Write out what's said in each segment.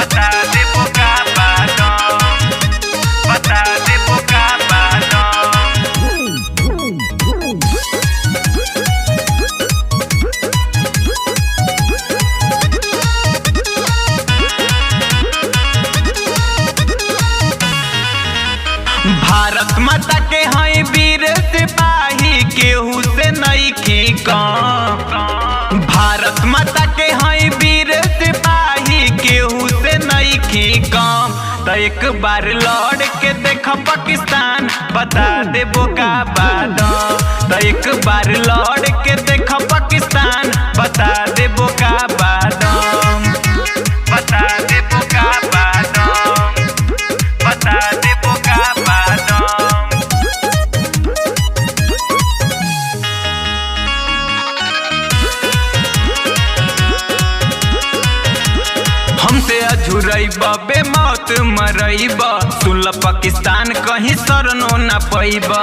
बता दे बोका बादाम, बता दे बोका बादाम। भारत माता के हई वीर सिपाही केहू से नइखे कम। भारत माता के हई वीर सिपाही केहू से नइखे कम। तो एक बार लौट के देख पाकिस्तान, बता दे बोका बादाम। तो एक बार लौट के देख पाकिस्तान, बता दे बोका बादाम, बता दे बोका बादाम, बता दे बोका बादाम। हमसे अझुरैबा बेमौत मरैबा, सुन पाकिस्तान कहीं सरनो न पैबा,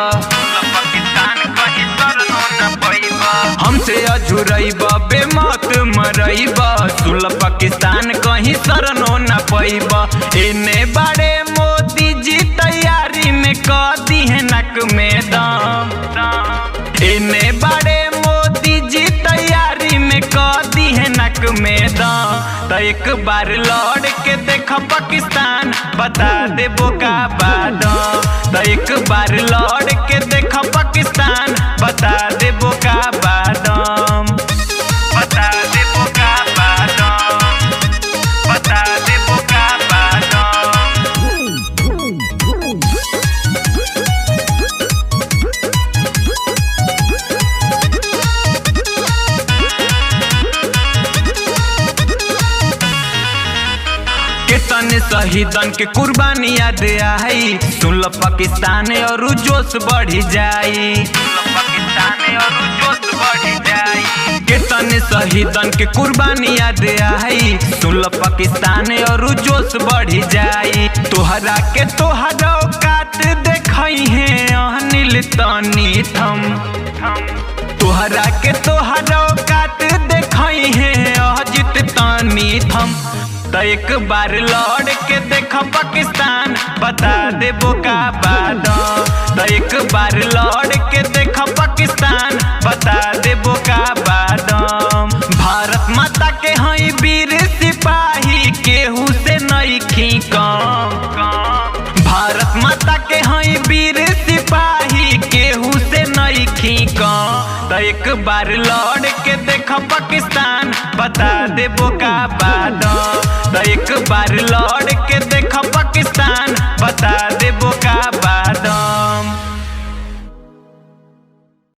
पाकिस्तान कहीं सरनो न पैबा। हमसे अझुरैबा बेमौत मरैबा, सुन पाकिस्तान कहीं सरनो न पैबा। एने बड़े मोदी जी तैयारी में क दी है नक में दम। एने बड़े मोदी जी तैयारी में क दी है नक में दम। तो एक बार लौट के देख पाकिस्तान, बता दे बोका बादाम। तो एक बार लौट के देख पाकिस्तान, बता दे बोका बादाम, बता दे बोका बादाम, बता दे बोका बादाम। कितने शहीदन के कुर्बानी याद आई, सुन लो पाकिस्तान और जोश बढ़ी जाई, पाकिस्तान और जोश बढ़ी जाई। कितने शहीदन के कुर्बानी याद आई, सुन लो पाकिस्तान और जोश बढ़ी जाई। तोहरा के तोहरा औकात देखई है अनिल तनी थम। तोहरा के तोहरा औकात देखई है अजित तनी थम। तो एक बार लौट के देख पाकिस्तान, बता दे बोका बादाम। तो एक बार लौट के देख पाकिस्तान, बता दे बोका बादाम। भारत माता के हई वीर सिपाही केहू से नइखे कम। भारत माता के हई वीर सिपाही केहू से नइखे कम। तो एक बार लौट के देख पाकिस्तान, बता दे बोका बादाम। तो एक बार लौट